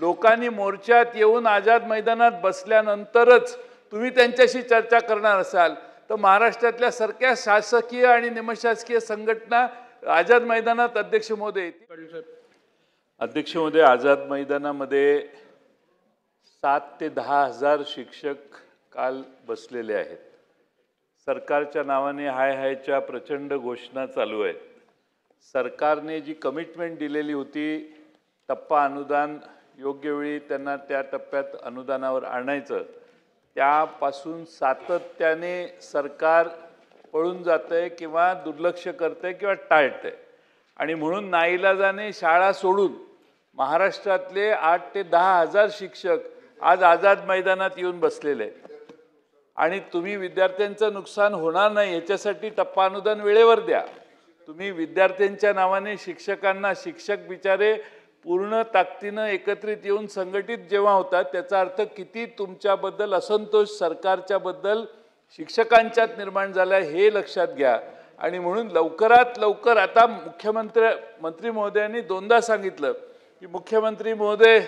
लोकांनी मोर्चात येऊन आझाद मैदानात बसल्यानंतरच तुम्ही त्यांच्याशी चर्चा करणार असाल तर महाराष्ट्रातल्या सारख्या शासकीय आणि निमशासकीय संघटना आझाद मैदानात अध्यक्ष महोदय अध्यक्ष महोदय आझाद मैदानामध्ये 7 ते 10 हजार शिक्षक काल बसलेले आहेत। सरकारच्या नावाने हाय हायच्या प्रचंड घोषणा चालू आहेत। सरकारने जी कमिटमेंट दिलेली होती टप्पा अनुदान योग्य वेळी त्यांना त्या टप्प्यात अनुदानावर आणायचं त्यापासून सातत्याने सरकार पळून जातंय किंवा दुर्लक्ष करतंय किंवा टाळतंय आणि म्हणून नाईलाजाने शाळा सोडून महाराष्ट्रातले 8 ते 10 हजार शिक्षक आज आझाद मैदानात येऊन बसलेले आहेत आणि तुम्ही विद्यार्थ्यांचं नुकसान होणार नाही याच्यासाठी टप्पा अनुदान वेळेवर द्या। तुम्ही विद्यार्थ्यांच्या नावाने शिक्षकांना शिक्षक बिचारे पूर्ण ताकदीने एकत्रित येऊन संघटित जेव्हा होतात त्याचा अर्थ किती तुमच्याबद्दल असंतोष सरकारच्याबद्दल शिक्षकांच्यात निर्माण झाला हे लक्षात घ्या आणि म्हणून लवकरात लवकर आता मंत्री महोदयांनी दोनदा सांगितलं की मुख्यमंत्री महोदय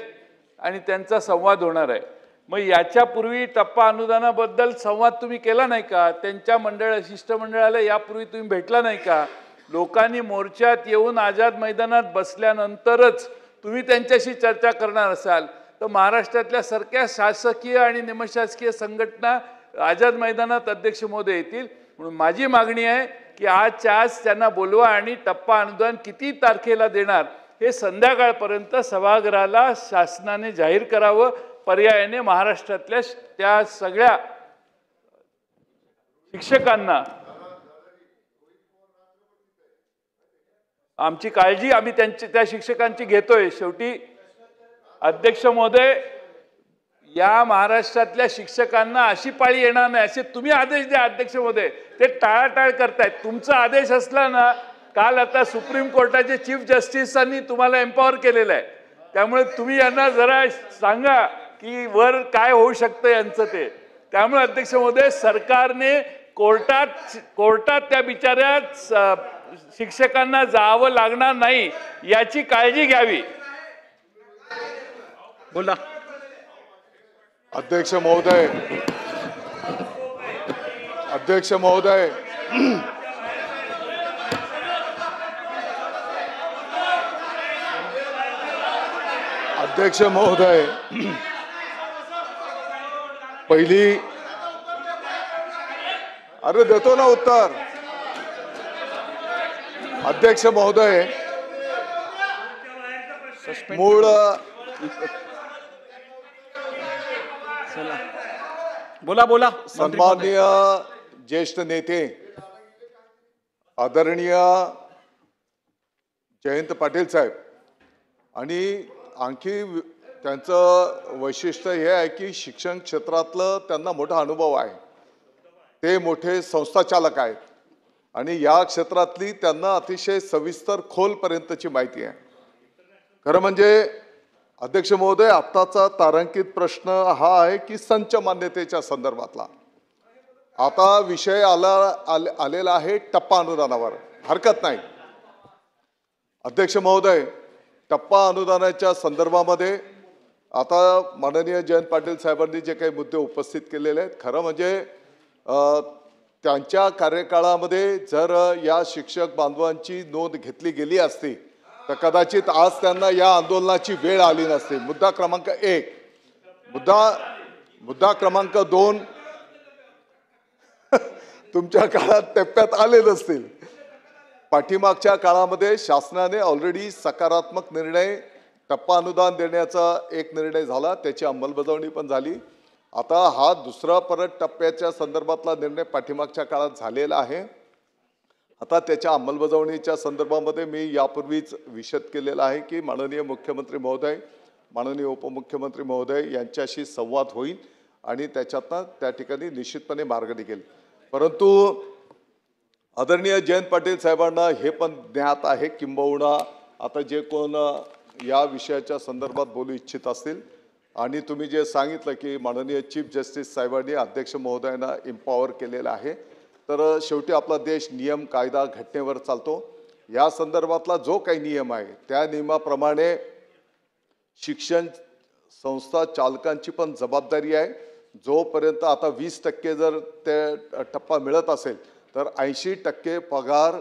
आणि त्यांचा संवाद होणार आहे। मग याच्यापूर्वी टप्पा अनुदानाबद्दल संवाद तुम्ही केला नाही का? त्यांच्या शिष्टमंडळाला यापूर्वी तुम्ही भेटला नाही का? लोकांनी मोर्चात येऊन आझाद मैदानात बसल्यानंतरच तुम्ही त्यांच्याशी चर्चा करणार असाल तर महाराष्ट्रातल्या सारख्या शासकीय आणि निमशासकीय संघटना आझाद मैदानात अध्यक्ष महोदय येतील। म्हणून माझी मागणी आहे की आजच्या आज त्यांना बोलवा आणि टप्पा अनुदान किती तारखेला देणार हे संध्याकाळपर्यंत सभागृहाला शासनाने जाहीर करावं। पर्यायाने महाराष्ट्रातल्या त्या सगळ्या शिक्षकांना आमची काळजी आम्ही त्या शिक्षकांची घेतोय। शेवटी अध्यक्ष महोदय या महाराष्ट्रातल्या शिक्षकांना अशी पाळी येणार नाही असे तुम्ही आदेश द्या। अध्यक्ष महोदय ते टाळाटाळ करतायत। तुमचा आदेश असला ना काल आता सुप्रीम कोर्टाचे चीफ जस्टिसांनी तुम्हाला एम्पॉवर केलेलं आहे त्यामुळे तुम्ही यांना जरा सांगा की वर काय होऊ शकतं यांचं ते। त्यामुळे अध्यक्ष महोदय सरकारने कोर्टात त्या बिचाऱ्या शिक्षकांना जावं लागणार नाही याची काळजी घ्यावी। बोला अध्यक्ष महोदय अध्यक्ष महोदय अध्यक्ष महोदय पहिली अरे देतो ना उत्तर। अध्यक्ष महोदय मूळ बोला सन्माननीय ज्येष्ठ नेते आदरणीय जयंत पाटील साहेब आणि आणखी त्यांचं वैशिष्ट्य हे आहे की शिक्षण क्षेत्रातलं त्यांना मोठा अनुभव आहे। ते मोठे संस्थाचालक आहेत आणि या क्षेत्रातली त्यांना अतिशय सविस्तर खोलपर्यंतची माहिती आहे। खरं म्हणजे अध्यक्ष महोदय आत्ताचा तारांकित प्रश्न हा आहे की संच मान्यतेच्या संदर्भातला आता विषय आलेला आहे टप्पा अनुदानावर। हरकत नाही अध्यक्ष महोदय टप्पा अनुदानाच्या संदर्भामध्ये आता माननीय जयंत पाटील साहेबांनी जे काही मुद्दे उपस्थित केलेले आहेत खरं म्हणजे त्यांच्या कार्यकाळामध्ये जर या शिक्षक बांधवांची नोंद घेतली गेली असती तर कदाचित आज त्यांना या आंदोलनाची वेळ आली नसती। मुद्दा क्रमांक 1 मुद्दा क्रमांक 2 तुमच्या काळात टप्प्यात आले नसतील। पाठीमागच्या काळामध्ये शासनाने ऑलरेडी सकारात्मक निर्णय टप्पा अनुदान देण्याचा एक निर्णय झाला त्याची अंमलबजावणी पण झाली। आता हा दुसरा परत टप्प्याच्या संदर्भातला निर्णय पाठीमागच्या काळात झालेला आहे। आता त्याच्या अंमलबजावणीच्या संदर्भामध्ये मी यापूर्वीच विशद केलेला आहे की माननीय मुख्यमंत्री महोदय माननीय उपमुख्यमंत्री महोदय यांच्याशी संवाद होईल आणि त्याच्यातनं त्या ठिकाणी निश्चितपणे मार्ग निघेल। परंतु आदरणीय जयंत पाटील साहेबांना हे पण ज्ञात आहे किंबहुना आता जे कोण या विषयाच्या संदर्भात बोलू इच्छित असतील आणि तुम्ही जे सांगितलं की माननीय चीफ जस्टिस साहेबांनी अध्यक्ष महोदयांना एम्पॉवर केलेलं आहे तर शेवटी आपला देश नियम कायदा घटनेवर चालतो। या संदर्भातला जो काही नियम आहे त्या नियमाप्रमाणे शिक्षण संस्था चालकांची पण जबाबदारी आहे. जोपर्यंत आता 20% जर ते टप्पा मिळत असेल तर 80% पगार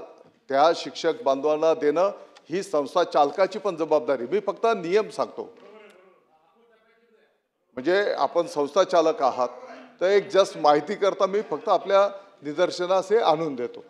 त्या शिक्षक बांधवांना देणं ही संस्था चालकाची पण जबाबदारी. मी फक्त नियम सांगतो, म्हणजे आपण संस्था चालक आहात तर एक जस्ट माहिती करता मी फक्त आपल्या निदर्शनास हे आणून देतो.